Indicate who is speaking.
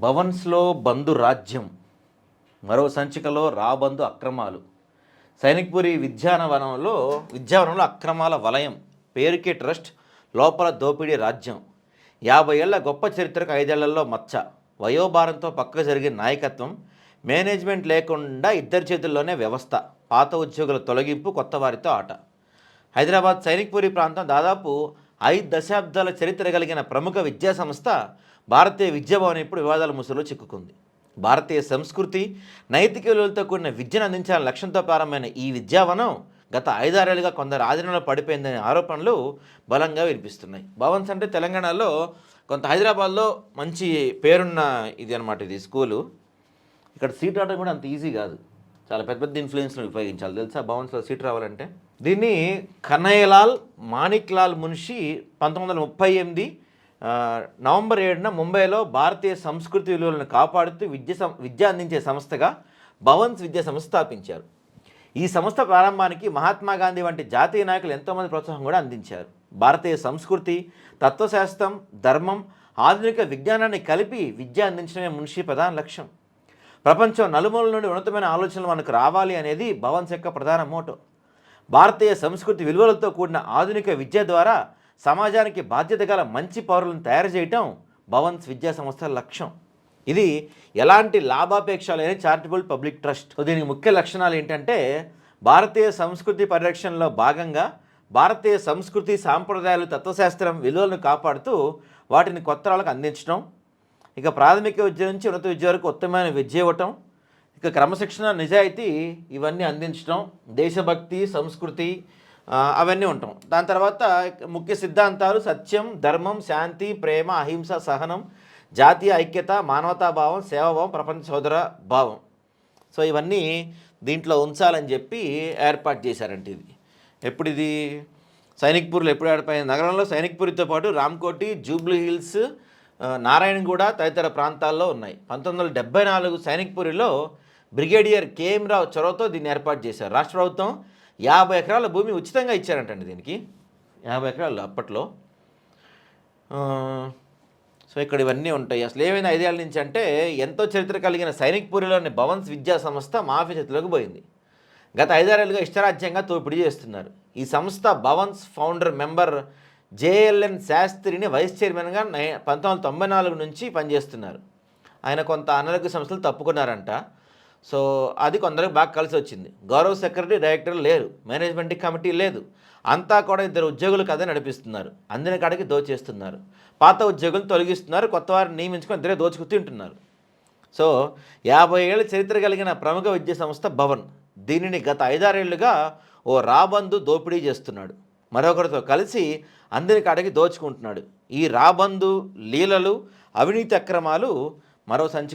Speaker 1: భవన్స్లో బంధు రాజ్యం, మరో సంచికలో రాబంధు అక్రమాలు. సైనిక్పురి విద్యావనంలో అక్రమాల వలయం, పేరుకే ట్రస్ట్, లోపల దోపిడీ రాజ్యం. 50 ఏళ్ల గొప్ప చరిత్రకు 5 ఏళ్లలో మచ్చ. వయోభారంతో పక్కకు జరిగే నాయకత్వం, మేనేజ్మెంట్ లేకుండా ఇద్దరి చేతుల్లోనే వ్యవస్థ. పాత ఉద్యోగుల తొలగింపు, కొత్త వారితో ఆట. హైదరాబాద్ సైనిక్పురి ప్రాంతం దాదాపు 5 దశాబ్దాల చరిత్ర కలిగిన ప్రముఖ విద్యా సంస్థ భారతీయ విద్యాభవన్ ఇప్పుడు వివాదాల ముసుగులో చిక్కుకుంది. భారతీయ సంస్కృతి, నైతిక విలువలతో కూడిన విద్యను అందించాలని లక్ష్యంతో ప్రారంభమైన ఈ విద్యావనం గత 5-6 ఏళ్లుగా కొందరు ఆధీనంలో పడిపోయిందనే ఆరోపణలు బలంగా వినిపిస్తున్నాయి. భవన్స్ అంటే తెలంగాణలో కొంత హైదరాబాద్లో మంచి పేరున్న ఇది అనమాట. ఇది స్కూలు. ఇక్కడ సీట్ రావడం కూడా అంత ఈజీ కాదు. చాలా పెద్ద పెద్ద ఇన్ఫ్లుయెన్స్లు ఉపయోగించాలి తెలుసా భవన్స్లో సీట్ రావాలంటే. దీన్ని కన్నయ్యలాల్ మాణిక్లాల్ మున్షి 1938 నవంబర్ 7న ముంబైలో భారతీయ సంస్కృతి విలువలను కాపాడుతూ విద్య అందించే సంస్థగా భవన్స్ విద్యా సంస్థ స్థాపించారు. ఈ సంస్థ ప్రారంభానికి మహాత్మా గాంధీ వంటి జాతీయ నాయకులు ఎంతోమంది ప్రోత్సాహం కూడా అందించారు. భారతీయ సంస్కృతి, తత్వశాస్త్రం, ధర్మం, ఆధునిక విజ్ఞానాన్ని కలిపి విద్య అందించడమే మున్షి ప్రధాన లక్ష్యం. ప్రపంచం నలుమూలల నుండి ఉన్నతమైన ఆలోచనలు మనకు రావాలి అనేది భవన్స్ యొక్క ప్రధాన మోటో. భారతీయ సంస్కృతి విలువలతో కూడిన ఆధునిక విద్య ద్వారా సమాజానికి బాధ్యత గల మంచి పౌరులను తయారు చేయటం భవన్స్ విద్యా సంస్థల లక్ష్యం. ఇది ఎలాంటి లాభాపేక్ష లేని చారిటబుల్ పబ్లిక్ ట్రస్ట్. దీనికి ముఖ్య లక్షణాలు ఏంటంటే, భారతీయ సంస్కృతి పరిరక్షణలో భాగంగా భారతీయ సంస్కృతి, సాంప్రదాయాలు, తత్వశాస్త్రం విలువలను కాపాడుతూ వాటిని కొత్త వాళ్ళకు అందించడం, ఇక ప్రాథమిక విద్య నుంచి ఉన్నత విద్య వరకు ఉత్తమమైన విద్య ఇవ్వటం, ఇక క్రమశిక్షణ, నిజాయితీ ఇవన్నీ అందించడం, దేశభక్తి, సంస్కృతి అవన్నీ ఉంటాం. దాని తర్వాత ముఖ్య సిద్ధాంతాలు సత్యం, ధర్మం, శాంతి, ప్రేమ, అహింస, సహనం, జాతీయ ఐక్యత, మానవతాభావం, సేవాభావం, ప్రపంచ సోదర భావం. సో ఇవన్నీ దీంట్లో ఉంచాలని చెప్పి ఏర్పాటు చేశారంటే ఇది ఎప్పుడు ఇది సైనిక్పూర్లో ఎప్పుడు ఏర్పడింది. నగరంలో సైనిక్పూరితో పాటు రామ్కోటి, జూబ్లీ హిల్స్, నారాయణగూడ తదితర ప్రాంతాల్లో ఉన్నాయి. 1974 సైనిక్పూరిలో బ్రిగేడియర్ కేఎం రావు చొరవతో దీన్ని ఏర్పాటు చేశారు. రాష్ట్ర ప్రభుత్వం 50 ఎకరాల భూమి ఉచితంగా ఇచ్చారంటండి దీనికి. 50 ఎకరాలు అప్పట్లో. సో ఇక్కడ ఇవన్నీ ఉంటాయి. అసలు ఏమైనా 5 ఏళ్ళ నుంచి అంటే, ఎంతో చరిత్ర కలిగిన సైనిక్పూరిలోని భవన్స్ విద్యా సంస్థ మాఫియా చేతిలోకి పోయింది. గత 5-6 ఏళ్ళుగా ఇష్టరాజ్యంగా తోపిడీ చేస్తున్నారు. ఈ సంస్థ భవన్స్ ఫౌండర్ మెంబర్ జేఎల్ఎన్ శాస్త్రిని వైస్ చైర్మన్గా 1994 నుంచి పనిచేస్తున్నారు. ఆయన కొంత అనారోగ్య సంస్థలు తప్పుకున్నారంట. సో అది కొందరికి బాగా కలిసి వచ్చింది. గౌరవ సెక్రటరీ, డైరెక్టర్ లేరు, మేనేజ్మెంట్ కమిటీ లేదు. అంతా కూడా 2 ఉద్యోగులు కథ నడిపిస్తున్నారు. అందిన కాడికి దోచేస్తున్నారు. పాత ఉద్యోగులు తొలగిస్తున్నారు, కొత్త వారిని నియమించుకొని ఇద్దరే దోచుకు తింటున్నారు. సో 50 ఏళ్ళ చరిత్ర కలిగిన ప్రముఖ విద్యా సంస్థ భవన్ దీనిని గత 5-6 ఏళ్లుగా ఓ రాబంధు దోపిడీ చేస్తున్నాడు. మరొకరితో కలిసి అందిన కాడికి దోచుకుంటున్నాడు. ఈ రాబంధు లీలలు, అవినీతి అక్రమాలు మరో సంచి